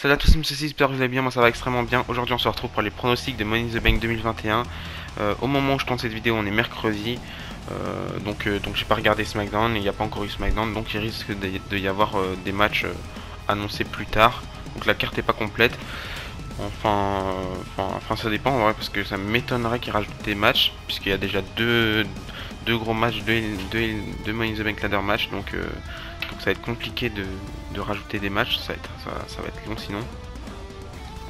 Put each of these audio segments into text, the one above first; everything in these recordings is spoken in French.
Salut à tous, c'est Ceci, j'espère que vous allez bien, moi ça va extrêmement bien. Aujourd'hui on se retrouve pour les pronostics de Money in the Bank 2021. Au moment où je tourne cette vidéo, on est mercredi. Donc j'ai pas regardé SmackDown, il n'y a pas encore eu SmackDown, donc il risque de y avoir des matchs annoncés plus tard. Donc la carte est pas complète. Enfin ça dépend en vrai, parce que ça m'étonnerait qu'ils rajoutent des matchs, puisqu'il y a déjà deux gros matchs, deux Money in the Bank ladder match, donc ça va être compliqué de rajouter des matchs, ça va être long sinon.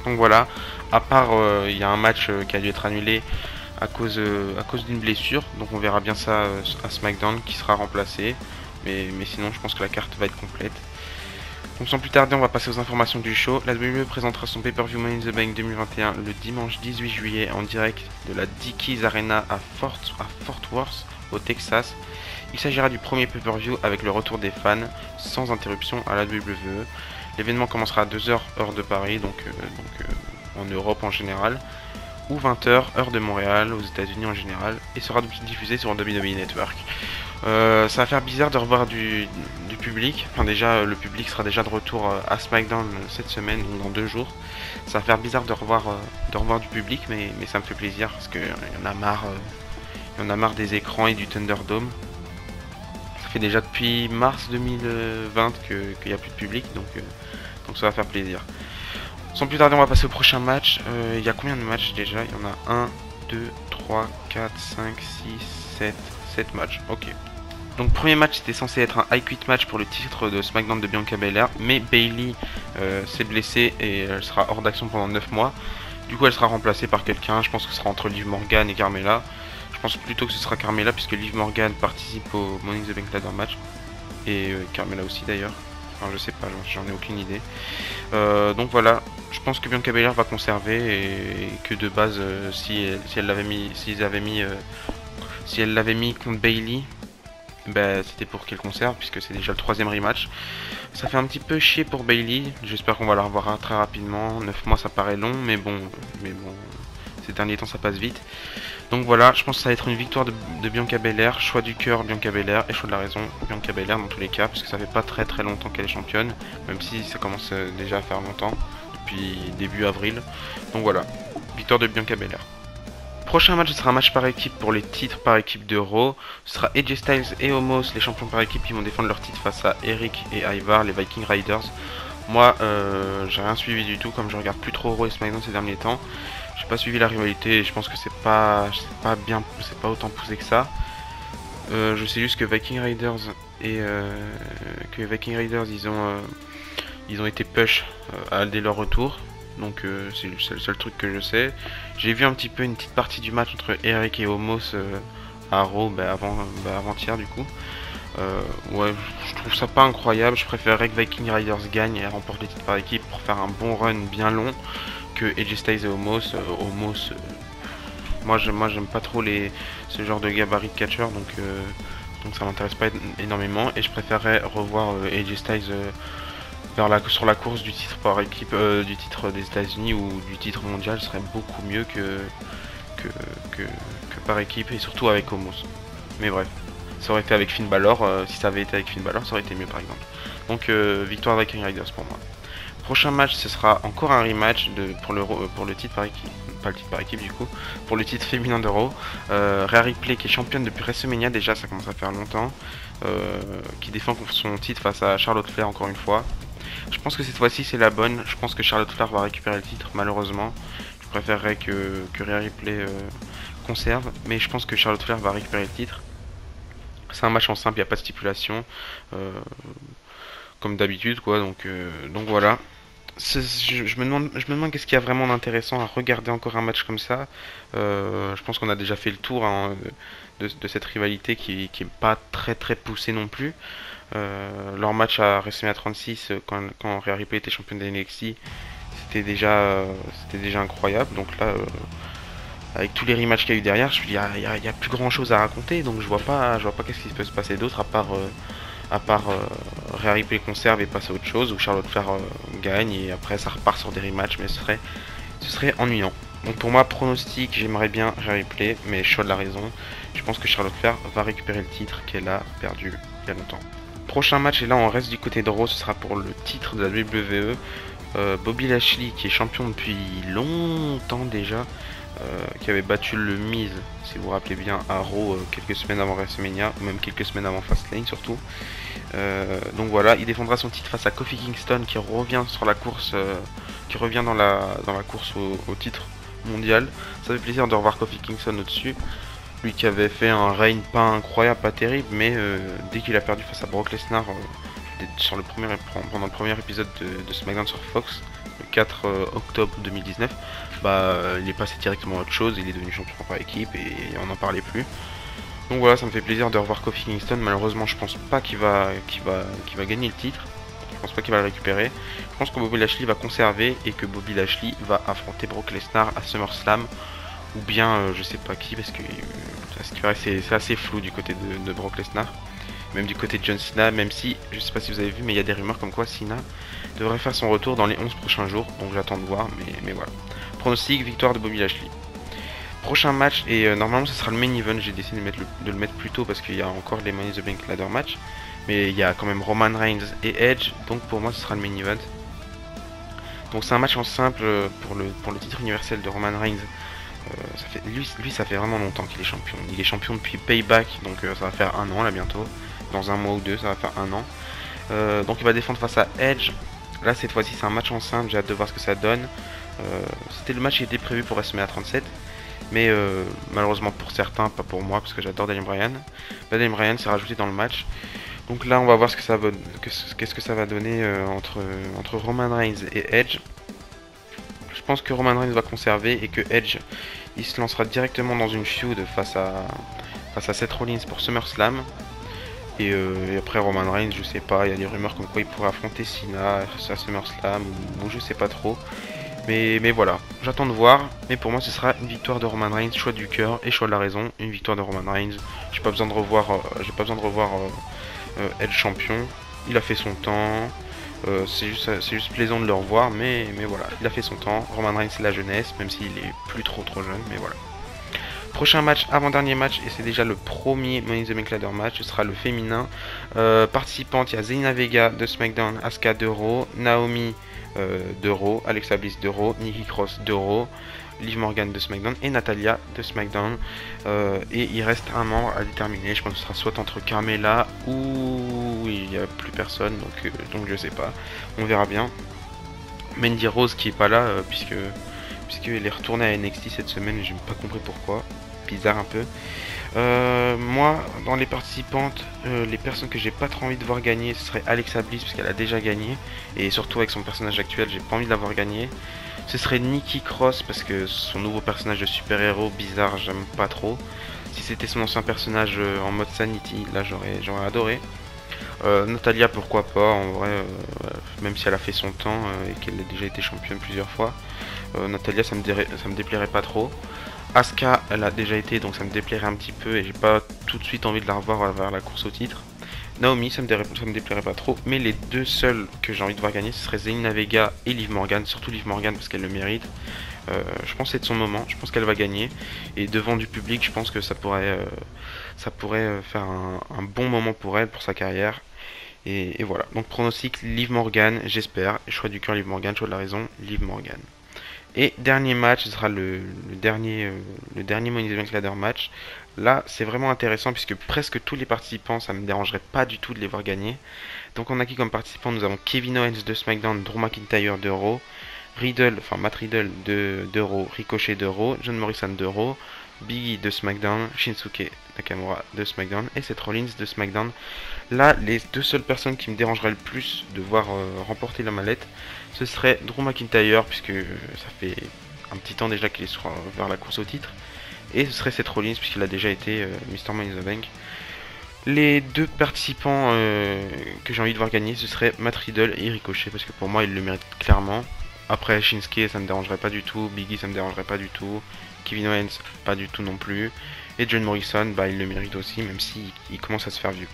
Donc voilà, à part il y a un match qui a dû être annulé à cause d'une blessure, donc on verra bien ça à SmackDown qui sera remplacé, mais sinon je pense que la carte va être complète. Donc sans plus tarder, on va passer aux informations du show. La WWE présentera son pay-per-view Money in the Bank 2021 le dimanche 18 juillet en direct de la Dickies Arena à Fort Worth au Texas. Il s'agira du premier pay-per-view avec le retour des fans sans interruption à la WWE. L'événement commencera à 2h heure de Paris, en Europe en général, ou 20h heure de Montréal aux États-Unis en général, et sera diffusé sur WWE Network. Ça va faire bizarre de revoir du public. Enfin déjà, le public sera déjà de retour à SmackDown cette semaine, donc dans 2 jours. Ça va faire bizarre de revoir du public, mais ça me fait plaisir parce qu'il y en a marre. Il y en a marre des écrans et du Thunderdome. Ça fait déjà depuis mars 2020 qu'il n'y a plus de public, donc ça va faire plaisir. Sans plus tarder, on va passer au prochain match. Il y a combien de matchs déjà? Il y en a 1, 2, 3, 4, 5, 6, 7 matchs. Ok. Donc premier match c'était censé être un I Quit match pour le titre de SmackDown de Bianca Belair, mais Bayley s'est blessée et elle sera hors d'action pendant 9 mois. Du coup elle sera remplacée par quelqu'un, je pense que ce sera entre Liv Morgan et Carmella. Je pense plutôt que ce sera Carmella puisque Liv Morgan participe au Money in the Bank Ladder match. Et Carmella aussi d'ailleurs. Enfin je sais pas, j'en ai aucune idée. Donc voilà, je pense que Bianca Belair va conserver et que de base si elle l'avait mis, si elle l'avait mis contre Bayley, bah, c'était pour qu'elle conserve puisque c'est déjà le troisième rematch. Ça fait un petit peu chier pour Bayley. J'espère qu'on va la revoir très rapidement. 9 mois ça paraît long, mais bon, ces derniers temps ça passe vite. Donc voilà, je pense que ça va être une victoire de Bianca Belair. Choix du cœur Bianca Belair et choix de la raison Bianca Belair dans tous les cas, parce que ça fait pas très longtemps qu'elle est championne, même si ça commence déjà à faire longtemps, depuis début avril. Donc voilà, victoire de Bianca Belair. Prochain match, ce sera un match par équipe pour les titres par équipe de Raw. Ce sera AJ Styles et Omos, les champions par équipe, qui vont défendre leur titre face à Eric et Ivar, les Viking Riders. Moi, j'ai rien suivi du tout, comme je regarde plus trop Raw et SmackDown ces derniers temps. J'ai pas suivi la rivalité et je pense que c'est pas autant poussé que ça. Je sais juste que Viking Riders ils ont été push dès leur retour. Donc c'est le seul truc que je sais. J'ai vu un petit peu une petite partie du match entre Eric et Omos à Raw avant-hier du coup. Ouais, je trouve ça pas incroyable. Je préférerais que Viking Riders gagne et remporte les titres par équipe pour faire un bon run bien long que AJ Styles et Omos. Moi j'aime pas trop ce genre de gabarit de catcher, donc ça m'intéresse pas énormément et je préférerais revoir AJ Styles sur la course du titre par équipe, du titre des États-Unis ou du titre mondial. Ce serait beaucoup mieux que, que, que par équipe et surtout avec Omos. Mais bref, ça aurait été avec Finn Balor. Si ça avait été avec Finn Balor, ça aurait été mieux par exemple. Donc victoire Viking Riders pour moi. Prochain match, ce sera encore un rematch pour le titre par équipe, pas le titre par équipe du coup, pour le titre féminin de Raw. Rhea Ripley qui est championne depuis WrestleMania, déjà ça commence à faire longtemps, qui défend son titre face à Charlotte Flair encore une fois. Je pense que cette fois-ci c'est la bonne, je pense que Charlotte Flair va récupérer le titre malheureusement. Je préférerais que Rhea Ripley conserve, mais je pense que Charlotte Flair va récupérer le titre. C'est un match en simple, il n'y a pas de stipulation. Comme d'habitude quoi, donc voilà. Je me demande qu'est-ce qu'il y a vraiment d'intéressant à regarder encore un match comme ça. Je pense qu'on a déjà fait le tour de cette rivalité qui est pas très poussée non plus. Leur match à WrestleMania 36 quand Rhea Ripley était championne de NXT, c'était déjà incroyable. Donc là, avec tous les rematchs qu'il y a eu derrière, il y a plus grand chose à raconter. Donc je vois pas qu'est-ce qui peut se passer d'autre à part Rhea Ripley conserve et passer à autre chose, ou Charlotte Flair gagne et après ça repart sur des rematchs, mais ce serait ennuyant. Donc pour moi, pronostic, j'aimerais bien Rhea Ripley, mais choix de la raison. Je pense que Charlotte Flair va récupérer le titre qu'elle a perdu il y a longtemps. Prochain match, et là on reste du côté de Raw, ce sera pour le titre de la WWE. Bobby Lashley qui est champion depuis longtemps déjà, qui avait battu le Miz, si vous vous rappelez bien, à Raw quelques semaines avant WrestleMania, ou même quelques semaines avant Fastlane surtout. Donc voilà, il défendra son titre face à Kofi Kingston qui revient sur la course, qui revient dans la course au titre mondial. Ça fait plaisir de revoir Kofi Kingston au-dessus. Lui qui avait fait un règne pas incroyable, pas terrible, mais dès qu'il a perdu face à Brock Lesnar sur pendant le premier épisode de SmackDown sur Fox, le 4 octobre 2019, bah il est passé directement à autre chose, il est devenu champion par équipe et on n'en parlait plus. Donc voilà, ça me fait plaisir de revoir Kofi Kingston. Malheureusement, je pense pas qu'il va gagner le titre. Je pense pas qu'il va le récupérer. Je pense que Bobby Lashley va conserver et que Bobby Lashley va affronter Brock Lesnar à SummerSlam ou bien je sais pas qui, parce que c'est assez flou du côté de Brock Lesnar, même du côté de John Cena, même si je sais pas si vous avez vu, mais il y a des rumeurs comme quoi Cena devrait faire son retour dans les 11 prochains jours, donc j'attends de voir, mais voilà. Pronostic, victoire de Bobby Lashley. Prochain match, et normalement ce sera le main event, j'ai décidé de le mettre plus tôt parce qu'il y a encore les Money in the Bank ladder match, mais il y a quand même Roman Reigns et Edge, donc pour moi ce sera le main event. Donc c'est un match en simple pour le titre universel de Roman Reigns. Ça fait vraiment longtemps qu'il est champion. Il est champion depuis Payback, donc ça va faire un an là bientôt. Dans un mois ou deux, ça va faire un an. Donc il va défendre face à Edge. Là cette fois-ci c'est un match en simple, j'ai hâte de voir ce que ça donne. C'était le match qui était prévu pour WrestleMania 37. Mais malheureusement pour certains, pas pour moi, parce que j'adore Daniel Bryan. Daniel Bryan s'est rajouté dans le match. Donc là on va voir ce que ça va, qu'est-ce que ça va donner entre Roman Reigns et Edge. Je pense que Roman Reigns va conserver et que Edge il se lancera directement dans une feud face à Seth Rollins pour SummerSlam. Et après Roman Reigns, je sais pas, il y a des rumeurs comme quoi il pourrait affronter Cena à SummerSlam ou je sais pas trop. Mais voilà, j'attends de voir. Mais pour moi ce sera une victoire de Roman Reigns, choix du cœur et choix de la raison. Une victoire de Roman Reigns. J'ai pas besoin de revoir Edge champion. Il a fait son temps. C'est juste plaisant de le revoir, mais voilà, il a fait son temps. Roman Reigns c'est la jeunesse, même s'il est plus trop jeune, mais voilà. Prochain match, avant-dernier match, et c'est déjà le premier Money in the Bank ladder match, ce sera le féminin. Participante, il y a Zelina Vega de SmackDown, Asuka de Raw, Naomi de Raw, Alexa Bliss de Raw, Nikki Cross de Raw, Liv Morgan de SmackDown et Natalya de SmackDown. Et il reste un membre à déterminer, je pense que ce sera soit entre Carmella ou il n'y a plus personne, donc je sais pas, on verra bien. Mandy Rose qui est pas là, puisqu'elle est retournée à NXT cette semaine et j'ai pas compris pourquoi, bizarre un peu. Moi, dans les participantes, les personnes que j'ai pas trop envie de voir gagner, ce serait Alexa Bliss, puisqu'elle a déjà gagné, et surtout avec son personnage actuel, j'ai pas envie de la voir gagner. Ce serait Nikki Cross, parce que son nouveau personnage de super-héros bizarre, j'aime pas trop. Si c'était son ancien personnage en mode Sanity, là j'aurais adoré. Natalya, pourquoi pas, en vrai, même si elle a fait son temps et qu'elle a déjà été championne plusieurs fois. Natalya, ça me déplairait pas trop. Asuka, elle a déjà été, donc ça me déplairait un petit peu et j'ai pas tout de suite envie de la revoir vers la course au titre. Naomi, ça me déplairait pas trop, mais les deux seuls que j'ai envie de voir gagner, ce serait Zelina Vega et Liv Morgan, surtout Liv Morgan parce qu'elle le mérite. Je pense que c'est de son moment, je pense qu'elle va gagner, et devant du public, je pense que ça pourrait faire un bon moment pour elle, pour sa carrière. Et voilà, donc pronostic Liv Morgan, j'espère, choix du cœur Liv Morgan, choix de la raison, Liv Morgan. Et dernier match, ce sera le dernier Money in the Bank ladder match. Là, c'est vraiment intéressant puisque presque tous les participants, ça me dérangerait pas du tout de les voir gagner. Donc on a qui comme participants? Nous avons Kevin Owens de SmackDown, Drew McIntyre de Raw, Matt Riddle de Raw, Ricochet de Raw, John Morrison de Raw, Big E de SmackDown, Shinsuke Nakamura de SmackDown et Seth Rollins de SmackDown. Là, les deux seules personnes qui me dérangeraient le plus de voir remporter la mallette, ce serait Drew McIntyre, puisque ça fait un petit temps déjà qu'il est vers la course au titre, et ce serait Seth Rollins, puisqu'il a déjà été Mr. Money in the Bank. Les deux participants que j'ai envie de voir gagner, ce serait Matt Riddle et Ricochet, parce que pour moi, ils le méritent clairement. Après, Shinsuke, ça me dérangerait pas du tout, Big E, ça me dérangerait pas du tout, Kevin Owens, pas du tout non plus, et John Morrison, bah, il le mérite aussi, même s'il commence à se faire vieux.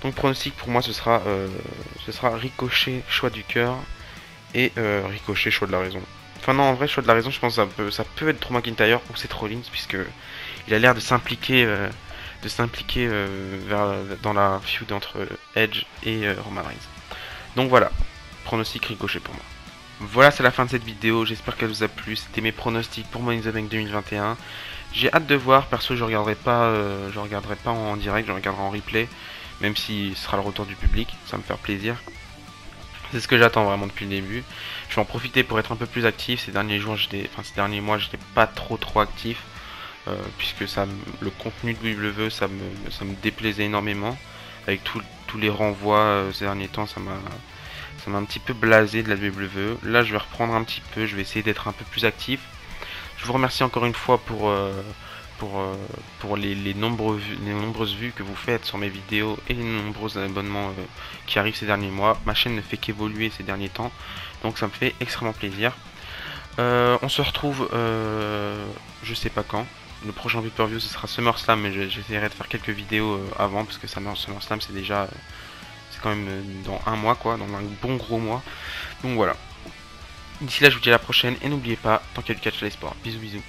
Donc pronostic pour moi ce sera Ricochet, choix du cœur, et Ricochet, choix de la raison. Enfin non, en vrai, choix de la raison, je pense que ça peut être Drew McIntyre ou Seth Rollins, puisque il a l'air de s'impliquer dans la feud entre Edge et Roman Reigns. Donc voilà, pronostic Ricochet pour moi. Voilà, c'est la fin de cette vidéo, j'espère qu'elle vous a plu. C'était mes pronostics pour Money in the Bank 2021. J'ai hâte de voir, perso je regarderai pas en direct, je regarderai en replay, même si ce sera le retour du public, ça me faire plaisir. C'est ce que j'attends vraiment depuis le début. Je vais en profiter pour être un peu plus actif. Ces derniers jours, ces derniers mois, j'étais pas trop actif, puisque le contenu de WWE, ça me déplaisait énormément. Avec tous les renvois ces derniers temps, ça m'a un petit peu blasé de la WWE. Là, je vais reprendre un petit peu, je vais essayer d'être un peu plus actif. Je vous remercie encore une fois pour, euh, pour les nombreuses vues que vous faites sur mes vidéos et les nombreux abonnements qui arrivent ces derniers mois. Ma chaîne ne fait qu'évoluer ces derniers temps, donc ça me fait extrêmement plaisir. On se retrouve, je sais pas quand. Le prochain pay-per-view ce sera SummerSlam, mais j'essaierai de faire quelques vidéos avant, parce que SummerSlam c'est déjà, c'est quand même dans un mois quoi, dans un bon gros mois. Donc voilà. D'ici là, je vous dis à la prochaine et n'oubliez pas, tant qu'il y a du catch, les sports. Bisous bisous.